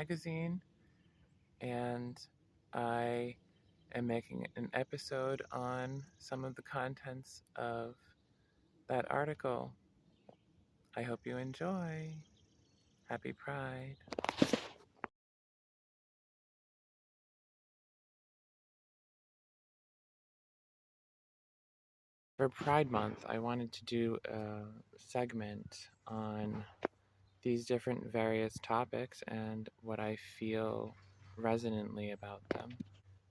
magazine, and I am making an episode on some of the contents of that article. I hope you enjoy. Happy Pride. For Pride Month, I wanted to do a segment on these different various topics and what I feel resonantly about them.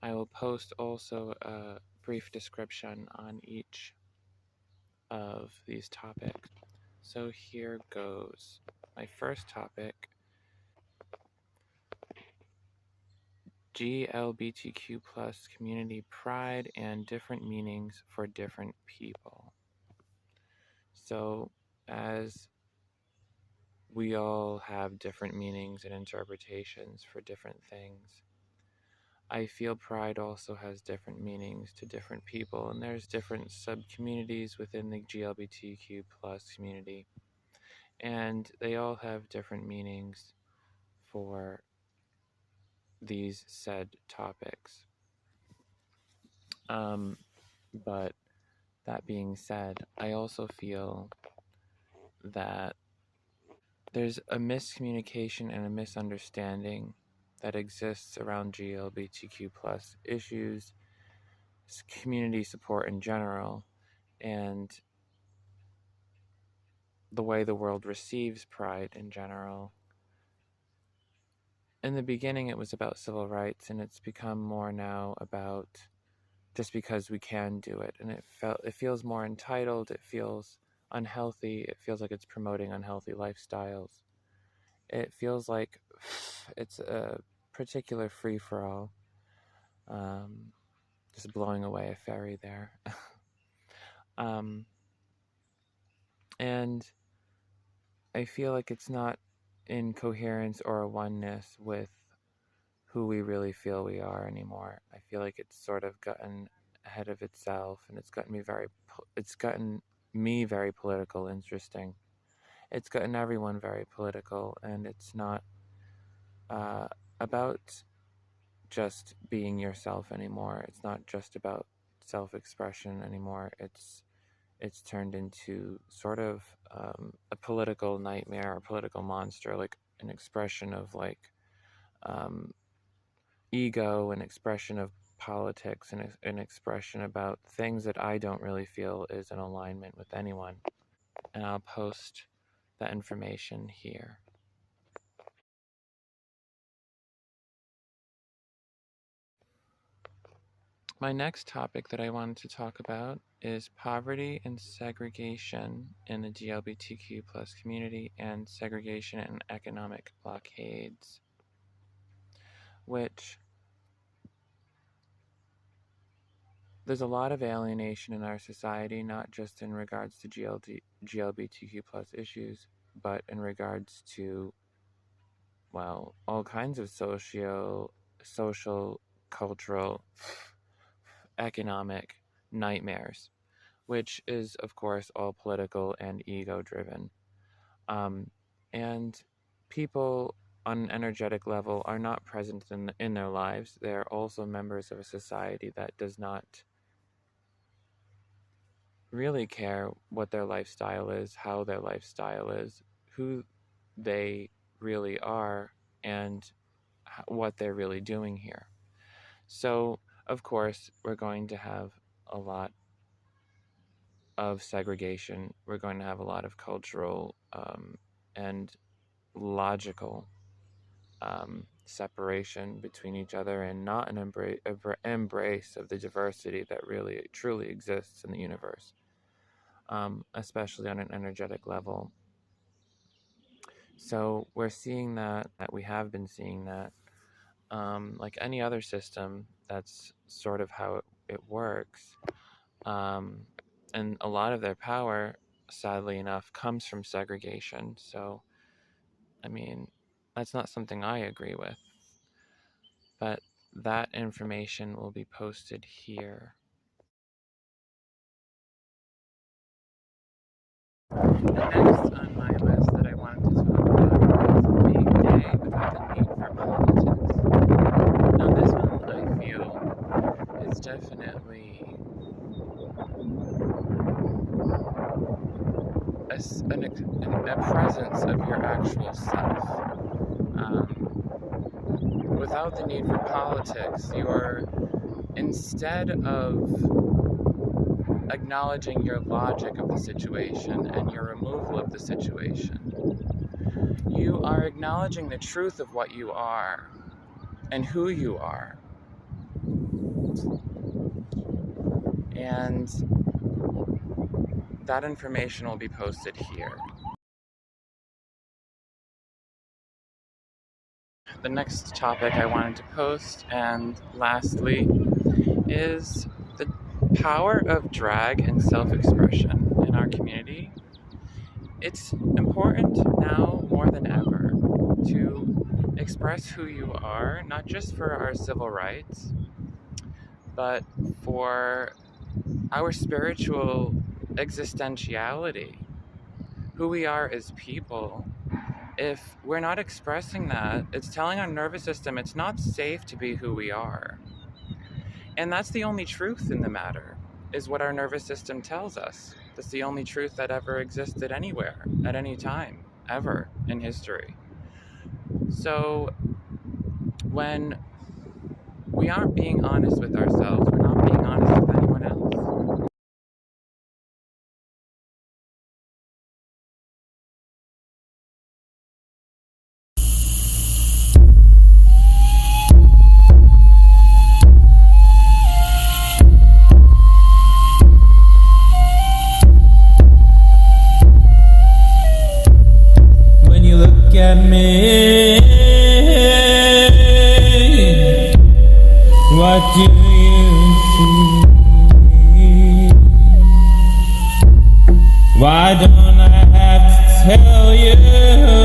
I will post also a brief description on each of these topics. So here goes. My first topic, GLBTQ plus community pride and different meanings for different people. So as we all have different meanings and interpretations for different things, I feel pride also has different meanings to different people, and there's different sub-communities within the GLBTQ plus community, and they all have different meanings for these said topics. But that being said, I also feel that there's a miscommunication and a misunderstanding that exists around GLBTQ plus issues, community support in general, and the way the world receives pride in general. In the beginning, it was about civil rights, and it's become more now about just because we can do it, and it feels more entitled. It feels unhealthy. It feels like it's promoting unhealthy lifestyles. It feels like it's a particular free-for-all, just blowing away a ferry there. And I feel like it's not in coherence or a oneness with who we really feel we are anymore. I feel like it's sort of gotten ahead of itself, and it's gotten me very political, interesting. It's gotten everyone very political, and it's not about just being yourself anymore. It's not just about self-expression anymore. It's turned into sort of a political nightmare, a political monster, like an expression of like ego, an expression of politics, and an expression about things that I don't really feel is in alignment with anyone. And I'll post that information here. My next topic that I wanted to talk about is poverty and segregation in the GLBTQ plus community, and segregation and economic blockades, which there's a lot of alienation in our society, not just in regards to GLBTQ plus issues, but in regards to, well, all kinds of social, cultural, economic nightmares, which is, of course, all political and ego-driven. And people on an energetic level are not present in their lives. They're also members of a society that does not really care what their lifestyle is, how their lifestyle is, who they really are, and what they're really doing here. So, of course, we're going to have a lot of segregation. We're going to have a lot of cultural and logical separation between each other, and not an embrace of the diversity that really truly exists in the universe, especially on an energetic level. So we're seeing that we have been seeing that, like any other system, that's sort of how it works. And a lot of their power, sadly enough, comes from segregation. So, I mean, that's not something I agree with. But that information will be posted here. The next on my list that I wanted to talk about is being gay without the need for awareness, a presence of your actual self. Without the need for politics, you're, instead of acknowledging your logic of the situation and your removal of the situation, you are acknowledging the truth of what you are and who you are. And that information will be posted here. The next topic I wanted to post, and lastly, is the power of drag and self-expression in our community. It's important now more than ever to express who you are, not just for our civil rights, but for our spiritual existentiality, who we are as people. If we're not expressing that, it's telling our nervous system it's not safe to be who we are. And that's the only truth in the matter, is what our nervous system tells us. That's the only truth that ever existed anywhere, at any time, ever in history. So when we aren't being honest with ourselves, we're not being honest with anyone else. When you look at me, what do you see? Why don't I have to tell you?